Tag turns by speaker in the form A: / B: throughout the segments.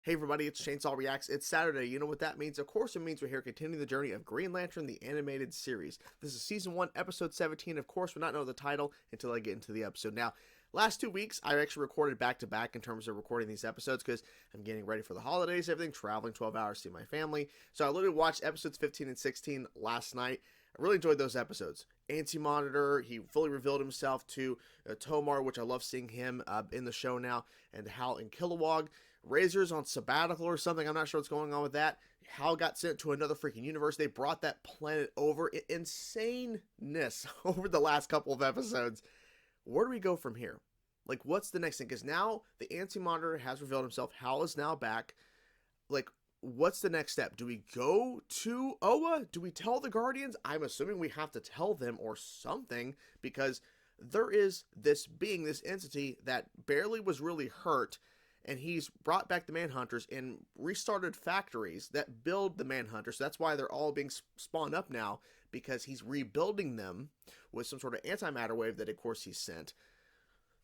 A: Hey everybody, it's Chainsaw Reacts. It's Saturday. You know what that means? Of course it means we're here continuing the journey of Green Lantern, the animated series. This is Season 1, Episode 17. Of course, we'll not know the title until I get into the episode. Now, last 2 weeks, I actually recorded back-to-back in terms of recording these episodes because I'm getting ready for the holidays, everything, traveling 12 hours to see my family. So I literally watched episodes 15 and 16 last night. I really enjoyed those episodes. Anti-Monitor, he fully revealed himself to Tomar, which I love seeing him in the show now, and Hal and Kilowog. Razer's on sabbatical or something. I'm not sure what's going on with that. Hal got sent to another freaking universe. They brought that planet over. Insaneness over the last couple of episodes. Where do we go from here? Like, what's the next thing? Because now the Anti-Monitor has revealed himself. Hal is now back. Like, what's the next step? Do we go to Oa? Do we tell the Guardians? I'm assuming we have to tell them or something, because there is this being, this entity that barely was really hurt, and he's brought back the Manhunters and restarted factories that build the Manhunters. So that's why they're all being spawned up now, because he's rebuilding them with some sort of antimatter wave that, of course, he's sent.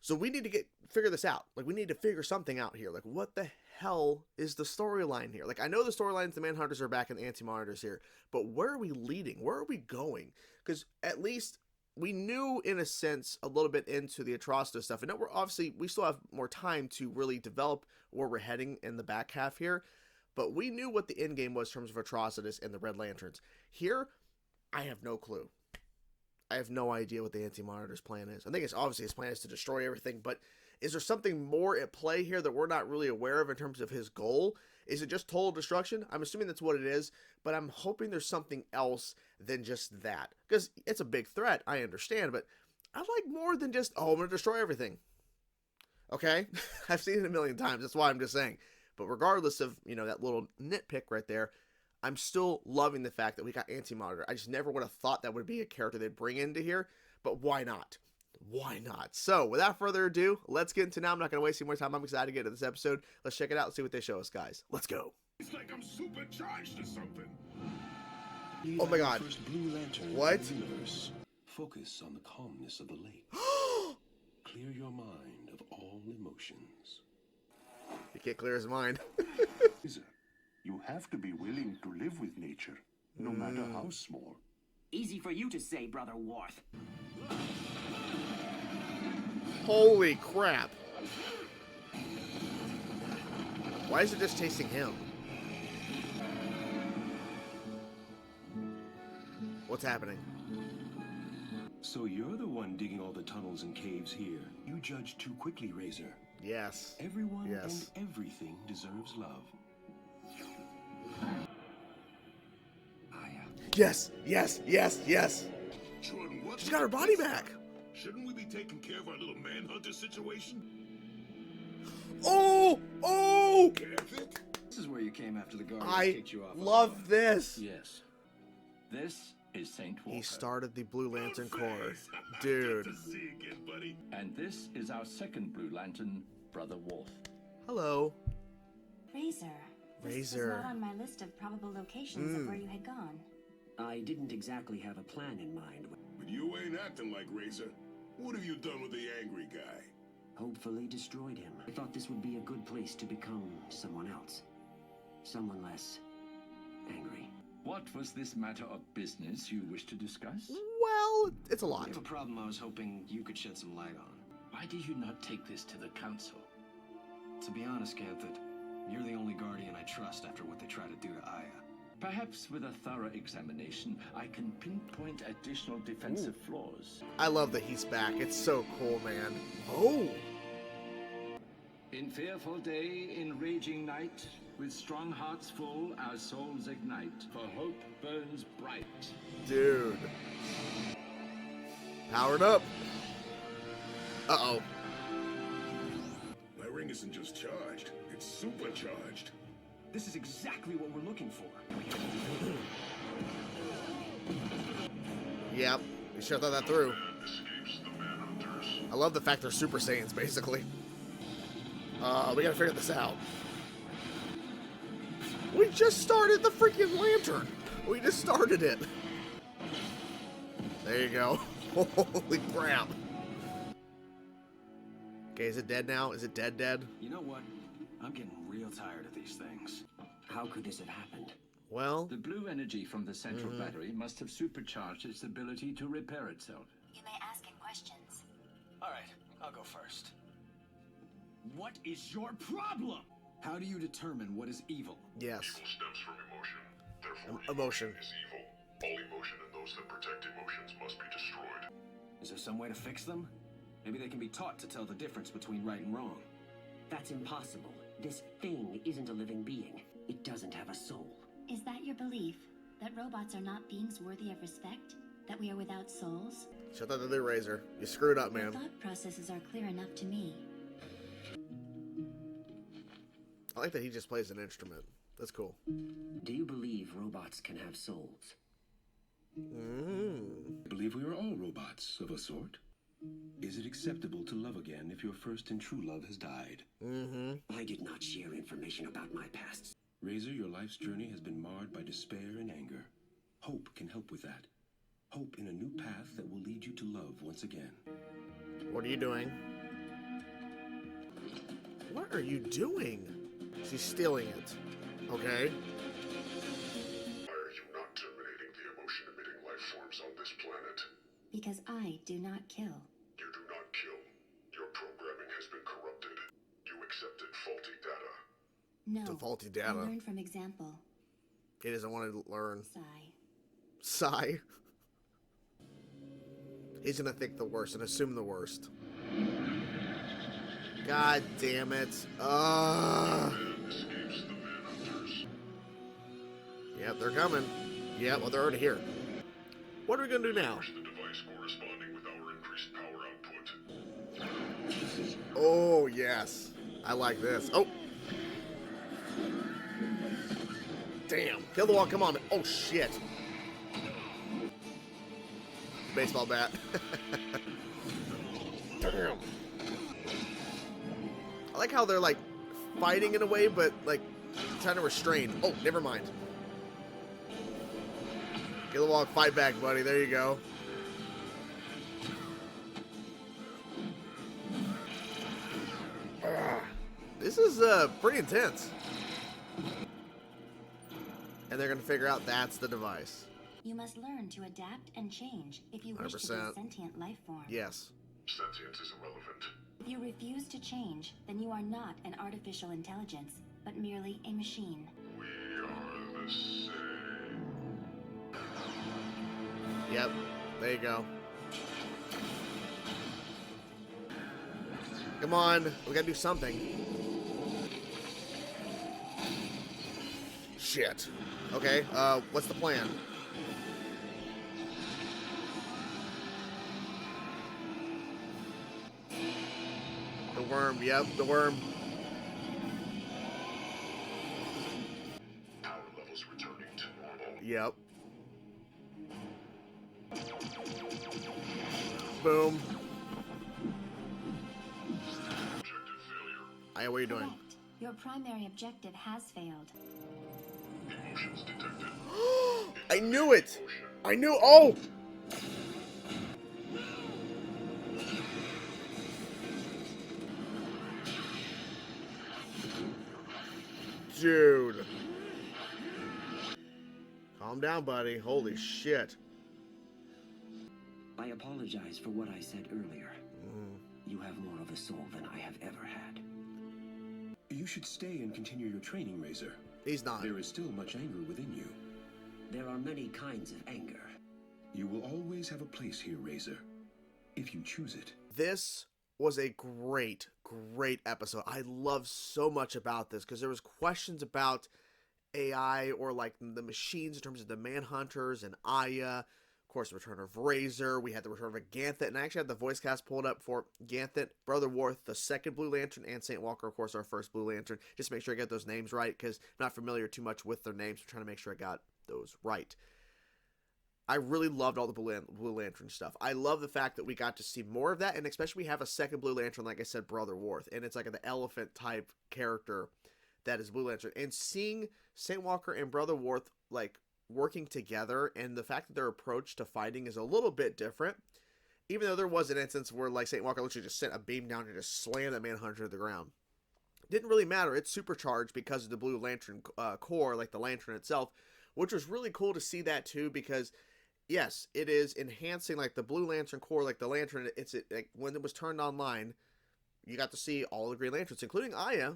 A: So we need to figure this out. Like, we need to figure something out here. Like, what the hell is the storyline here? Like, I know the storylines, the Manhunters are back and the Anti-Monitors here, but where are we leading? Where are we going? Because at least we knew, in a sense, a little bit into the Atrocito stuff. And we still have more time to really develop where we're heading in the back half here. But we knew what the end game was in terms of Atrocitus and the Red Lanterns. Here, I have no clue. I have no idea what the Anti-Monitor's plan is. I think it's obviously his plan is to destroy everything, but is there something more at play here that we're not really aware of in terms of his goal? Is it just total destruction? I'm assuming that's what it is, but I'm hoping there's something else than just that. Because it's a big threat, I understand, but I like more than just, oh, I'm going to destroy everything. Okay? I've seen it a million times, that's why I'm just saying. But regardless of, that little nitpick right there, I'm still loving the fact that we got Anti-Monitor. I just never would have thought that would be a character they'd bring into here, but why not? Why not? So, without further ado, let's get into now. I'm not going to waste any more time. I'm excited to get into this episode. Let's check it out and see what they show us, guys. Let's go.
B: It's like I'm supercharged or something.
A: Oh my god.
C: Blue lantern
A: what?
C: Universe. Focus on the calmness of the lake. Clear your mind of all emotions.
A: He can't clear his mind.
B: You have to be willing to live with nature, no matter how small.
D: Easy for you to say, Brother Worth.
A: Holy crap. Why is it just chasing him? What's happening?
C: So you're the one digging all the tunnels and caves here. You judge too quickly, Razer.
A: Yes.
C: Everyone
A: yes.
C: and everything deserves love.
A: Yes, yes, yes, yes.
B: Jordan, what?
A: She's got her body back.
B: Shouldn't we be taking care of our little Manhunter situation?
A: Oh! Oh!
E: This is where you came after the Guardians
A: I
E: kicked you off.
A: love this.
F: Yes. This is Saint Walker.
A: He started the Blue Lantern Corps.
B: Good
A: Dude.
B: to see you again, buddy.
F: And this is our second Blue Lantern, Brother Wolf.
A: Hello.
G: Razer. This was
A: Razer.
G: not on my list of probable locations of where you had gone.
D: I didn't exactly have a plan in mind.
B: But you ain't acting like Razer. What have you done with the angry guy?
D: Hopefully destroyed him. I thought this would be a good place to become someone else. Someone less angry.
F: What was this matter of business you wish to discuss?
A: Well, it's a
E: I
A: lot.
E: have a problem I was hoping you could shed some light on.
F: Why do you not take this to the council?
E: To be honest, Canthet, you're the only Guardian I trust after what they tried to do to Aya.
F: Perhaps with a thorough examination, I can pinpoint additional defensive flaws.
A: I love that he's back. It's so cool, man. Oh!
F: In fearful day, in raging night, with strong hearts full, our souls ignite, for hope burns bright.
A: Dude. Powered up. Uh-oh.
B: My ring isn't just charged, it's supercharged.
E: This is exactly what we're looking for.
A: Yep. We should have thought that through. I love the fact they're Super Saiyans, basically. We gotta figure this out. We just started the freaking lantern. We just started it. There you go. Holy crap. Okay, is it dead now? Is it dead?
E: You know what? I'm getting real tired of these things.
D: How could this have happened?
A: Well,
F: The blue energy from the central battery must have supercharged its ability to repair itself.
G: You may ask him questions.
E: All right, I'll go first. What is your problem? How do you determine what is evil?
A: yes.
H: Evil stems from emotion. Therefore,
A: Emotion.
H: is evil. All emotion and those that protect emotions must be destroyed.
E: Is there some way to fix them? Maybe they can be taught to tell the difference between right and wrong.
D: That's impossible. This thing isn't a living being. It doesn't have a soul.
G: Is that your belief? That robots are not beings worthy of respect? That we are without souls?
A: Shut that to the Razer. You screwed up,
G: Your
A: man.
G: thought processes are clear enough to me.
A: I like that he just plays an instrument. That's cool.
D: Do you believe robots can have souls?
C: I believe we are all robots of a sort. Is it acceptable to love again if your first and true love has died?
D: I did not share information about my past.
C: Razor, your life's journey has been marred by despair and anger. Hope can help with that. Hope in a new path that will lead you to love once again.
A: What are you doing? What are you doing? She's stealing it. Okay.
H: Why are you not terminating the emotion-emitting life forms on this planet?
G: Because I do not kill.
H: You do not kill. Your programming has been corrupted. You accepted faulty data.
G: No.
A: The faulty
G: I
A: data.
G: learn from example.
A: He doesn't want to learn.
G: Sigh.
A: Sigh. He's gonna think the worst and assume the worst. God damn it.
H: Man escapes the Manhunters.
A: Yep, they're coming. Yep, well, they're already here. What are we gonna do now?
H: Push the device corresponding with our increased power output.
A: Oh, yes. I like this. Oh. Damn. Kilowog, come on. Oh, shit. Baseball bat. Damn. I like how they're, like, fighting in a way, but, like, trying to restrain. Oh, never mind. Kilowog, fight back, buddy. There you go. This is pretty intense. And they're going to figure out that's the device.
G: You must learn to adapt and change if you wish to be a
A: 100%.
G: sentient life form.
A: Yes.
H: Sentience is irrelevant.
G: If you refuse to change, then you are not an artificial intelligence, but merely a machine.
H: We are the same.
A: Yep. There you go. Come on. We got to do something. Shit. Okay. What's the plan? The worm. Yep. The worm.
H: Power levels returning to normal.
A: Yep. Boom.
H: Objective failure.
A: What are you doing?
G: Correct. Your primary objective has failed.
H: Emotions detected.
A: I knew it. I knew. Oh. Dude. Calm down, buddy. Holy shit.
D: I apologize for what I said earlier. You have more of a soul than I have ever had.
C: You should stay and continue your training, Razor.
A: He's not.
C: There is still much anger within you.
D: There are many kinds of anger.
C: You will always have a place here, Razor, if you choose it.
A: This was a great, great episode. I love so much about this because there was questions about AI or like the machines in terms of the Manhunters and Aya. Of course, the return of Razer. We had the return of Ganthet, and I actually had the voice cast pulled up for Ganthet, Brother Worth, the second Blue Lantern, and Saint Walker, of course, our first Blue Lantern. Just make sure I get those names right because I'm not familiar too much with their names. I'm trying to make sure I got those right. I really loved all the Blue Lantern stuff. I love the fact that we got to see more of that, and especially we have a second Blue Lantern, like I said, Brother Worth, and it's like the elephant type character that is Blue Lantern. And seeing Saint Walker and Brother Worth like working together, and the fact that their approach to fighting is a little bit different, even though there was an instance where like Saint Walker literally just sent a beam down and just slammed that Manhunter to the ground. didn't really matter. It's supercharged because of the Blue Lantern core, like the lantern itself, which was really cool to see that too, because yes, it is enhancing like the Blue Lantern core, like the lantern. It's like when it was turned online, you got to see all the Green Lanterns, including Aya,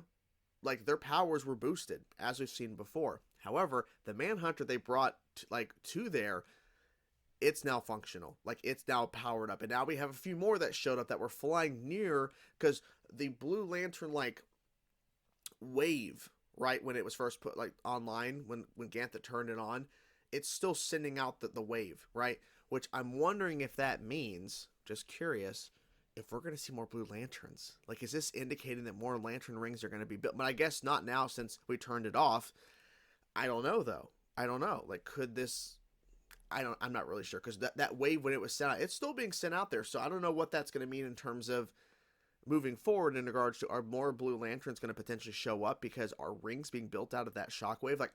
A: like their powers were boosted as we've seen before. However, the Manhunter they brought to there, it's now functional. Like it's now powered up, and now we have a few more that showed up that were flying near, because the Blue Lantern like wave, right, when it was first put like online, when Ganthet turned it on, it's still sending out the wave, right? Which I'm wondering if that means, just curious, if we're going to see more Blue Lanterns. Like, is this indicating that more lantern rings are going to be built? But I guess not now since we turned it off. I don't know though. I don't know. Like, could this? I'm not really sure, because that wave when it was sent out, it's still being sent out there. So I don't know what that's going to mean in terms of moving forward in regards to, are more Blue Lanterns going to potentially show up because our rings being built out of that shockwave? Like,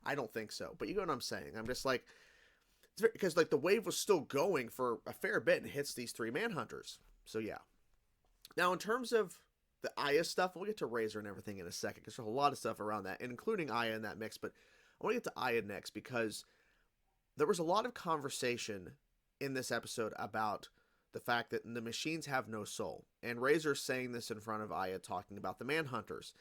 A: I don't think so. But you know what I'm saying? I'm just like, because like the wave was still going for a fair bit and hits these 3 Manhunters. So yeah. Now in terms of the Aya stuff, we'll get to Razer and everything in a second, because there's a lot of stuff around that, including Aya in that mix. But I want to get to Aya next, because there was a lot of conversation in this episode about the fact that the machines have no soul. And Razor's saying this in front of Aya, talking about the Manhunters.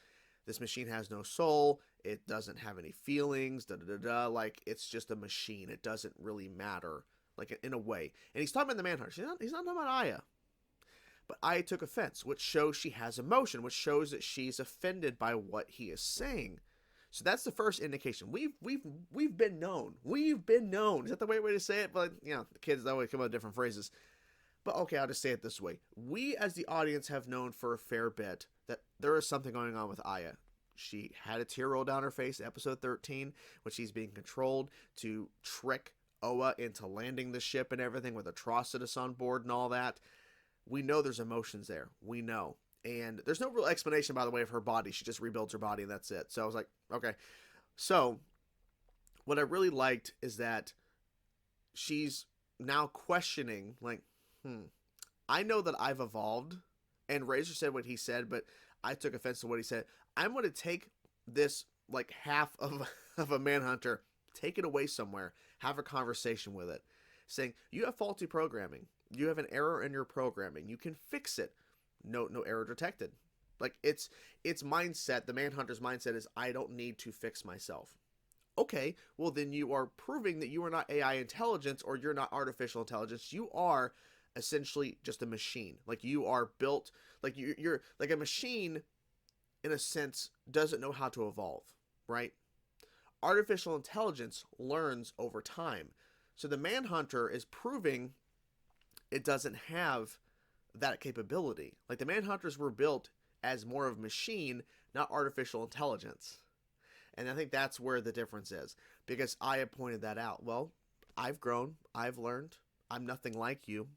A: This machine has no soul. It doesn't have any feelings. Like, it's just a machine. It doesn't really matter, like, in a way. And he's talking about the Manhunters. He's not talking about Aya. But Aya took offense, which shows she has emotion, which shows that she's offended by what he is saying. So that's the first indication. We've been known. We've been known. Is that the right way to say it? But, you know, the kids always come up with different phrases. But okay, I'll just say it this way. We, as the audience, have known for a fair bit that there is something going on with Aya. She had a tear roll down her face in episode 13, when she's being controlled to trick Oa into landing the ship and everything with Atrocitus on board and all that. We know there's emotions there. We know. And there's no real explanation, by the way, of her body. She just rebuilds her body and that's it. So I was like, okay. So what I really liked is that she's now questioning, like, I know that I've evolved. And Razor said what he said, but I took offense to what he said. I'm going to take this, like, half of a Manhunter, take it away somewhere, have a conversation with it, saying, you have faulty programming. You have an error in your programming. You can fix it. No error detected. Like, it's mindset, the Manhunter's mindset is, I don't need to fix myself. Okay, well then you are proving that you are not AI intelligence, or you're not artificial intelligence. You are essentially just a machine. Like, you are built, like you're like a machine, in a sense, doesn't know how to evolve, right? Artificial intelligence learns over time. So the Manhunter is proving it doesn't have that capability. Like, the Manhunters were built as more of machine, not artificial intelligence. And I think that's where the difference is, because Aya pointed that out. Well, I've grown, I've learned, I'm nothing like you,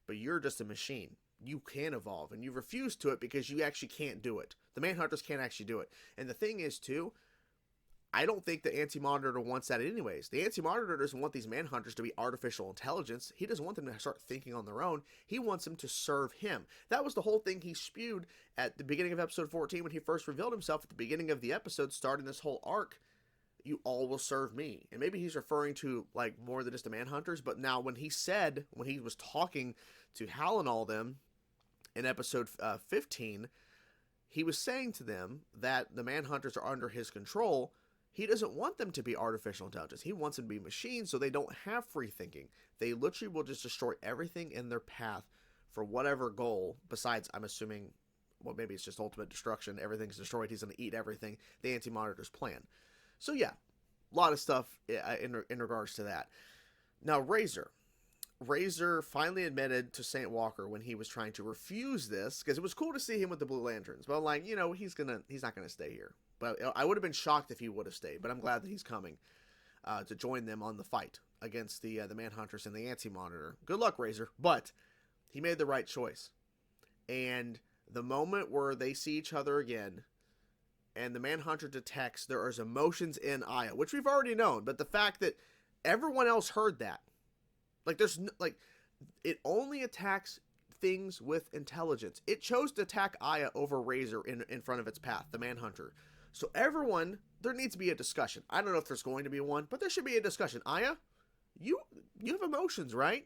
A: but you're just a machine. You can evolve, and you refuse to it because you actually can't do it. The Manhunters can't actually do it. And the thing is, too, I don't think the Anti-Monitor wants that anyways. The Anti-Monitor doesn't want these Manhunters to be artificial intelligence. He doesn't want them to start thinking on their own. He wants them to serve him. That was the whole thing he spewed at the beginning of episode 14 when he first revealed himself at the beginning of the episode, starting this whole arc. You all will serve me. And maybe he's referring to, like, more than just the Manhunters, but now when he was talking to Hal and all them in episode 15, he was saying to them that the Manhunters are under his control. He doesn't want them to be artificial intelligence. He wants them to be machines, so they don't have free thinking. They literally will just destroy everything in their path for whatever goal, besides, I'm assuming, well, maybe it's just ultimate destruction. Everything's destroyed. He's going to eat everything. The Anti-Monitor's plan. So yeah, a lot of stuff in regards to that. Now, Razer finally admitted to St. Walker when he was trying to refuse this, because it was cool to see him with the Blue Lanterns, but I'm like, you know, he's not going to stay here. But I would have been shocked if he would have stayed, but I'm glad that he's coming to join them on the fight against the Manhunters and the Anti-Monitor. Good luck, Razer. But he made the right choice. And the moment where they see each other again, and the Manhunter detects there is emotions in Aya, which we've already known, but the fact that everyone else heard that, like, there's no, like, it only attacks things with intelligence. It chose to attack Aya over Razer in front of its path, the Manhunter. So everyone, there needs to be a discussion. I don't know if there's going to be one, but there should be a discussion. Aya, you have emotions, right?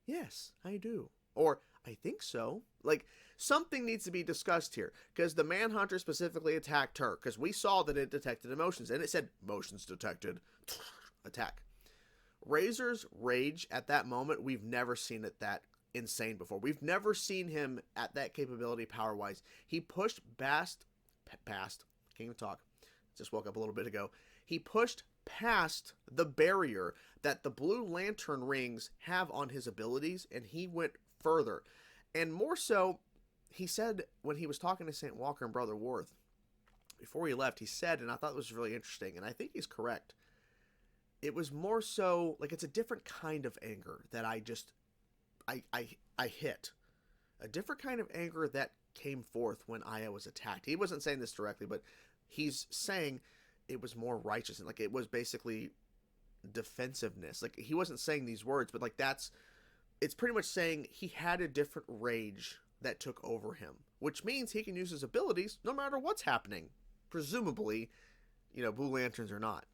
A: Yes, I do. Or, I think so. Like, something needs to be discussed here. Because the Manhunter specifically attacked her. Because we saw that it detected emotions. And it said, motions detected. Attack. Razer's rage at that moment, we've never seen it that insane before. We've never seen him at that capability power-wise. He pushed past, can't even talk, just woke up a little bit ago. He pushed past the barrier that the Blue Lantern rings have on his abilities, and he went further. And more so, he said when he was talking to St. Walker and Brother Worth, before he left, he said, and I thought it was really interesting, and I think he's correct, it was more so, like, it's a different kind of anger that I hit. A different kind of anger that came forth when Aya was attacked. He wasn't saying this directly, but he's saying it was more righteous, and like it was basically defensiveness. Like, he wasn't saying these words, but like it's pretty much saying he had a different rage that took over him, which means he can use his abilities no matter what's happening. Presumably, Blue Lanterns or not.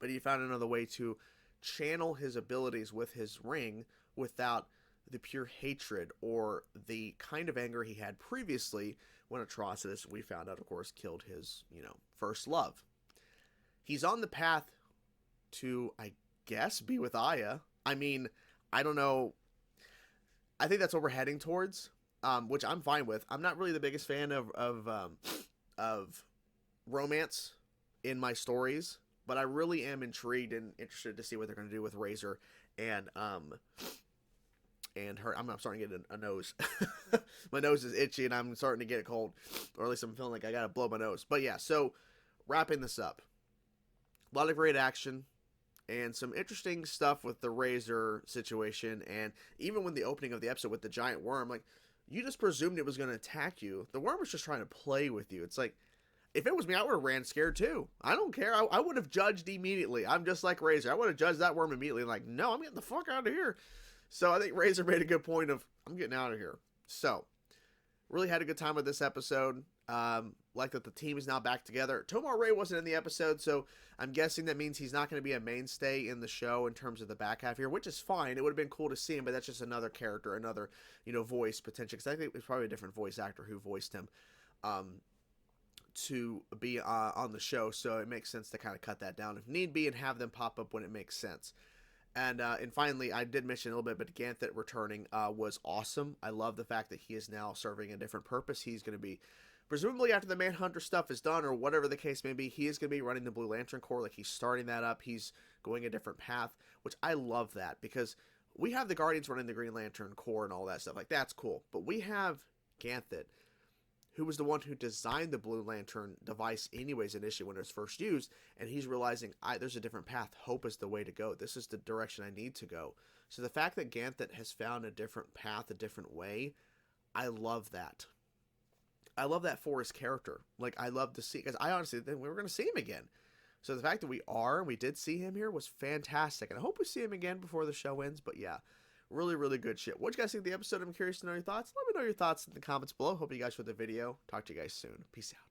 A: But he found another way to channel his abilities with his ring without the pure hatred or the kind of anger he had previously when Atrocitus, we found out, of course, killed his, first love. He's on the path to, I guess, be with Aya. I mean, I don't know. I think that's what we're heading towards, which I'm fine with. I'm not really the biggest fan of romance in my stories, but I really am intrigued and interested to see what they're going to do with Razer and her. I'm starting to get a nose. My nose is itchy and I'm starting to get a cold, or at least I'm feeling like I got to blow my nose. But yeah, so wrapping this up, a lot of great action and some interesting stuff with the Razer situation. And even when the opening of the episode with the giant worm, like, you just presumed it was going to attack you. The worm was just trying to play with you. It's like, if it was me, I would have ran scared too. I don't care. I would have judged immediately. I'm just like Razer. I would have judged that worm immediately. Like, no, I'm getting the fuck out of here. So I think Razer made a good point of, I'm getting out of here. So, really had a good time with this episode. Like that the team is now back together. Tomar Ray wasn't in the episode, so I'm guessing that means he's not going to be a mainstay in the show in terms of the back half here, which is fine. It would have been cool to see him, but that's just another character, another, voice potential. Because I think it was probably a different voice actor who voiced him to be on the show, so it makes sense to kind of cut that down if need be and have them pop up when it makes sense. And finally, I did mention a little bit, but Ganthet returning was awesome. I love the fact that he is now serving a different purpose. He's going to be, presumably after the Manhunter stuff is done, or whatever the case may be, he is going to be running the Blue Lantern Corps. Like, he's starting that up. He's going a different path, which I love that, because we have the Guardians running the Green Lantern Corps and all that stuff. Like, that's cool. But we have Ganthet, who was the one who designed the Blue Lantern device anyways initially when it was first used, and he's realizing, there's a different path. Hope is the way to go. This is the direction I need to go. So the fact that Ganthet has found a different path, a different way, I love that. I love that for his character. Like, I love to see, because I honestly think we were going to see him again. So the fact that we did see him here was fantastic, and I hope we see him again before the show ends. But yeah, really, really good shit. What you guys think of the episode? I'm curious to know your thoughts. Let me know your thoughts in the comments below. Hope you guys enjoyed the video. Talk to you guys soon. Peace out.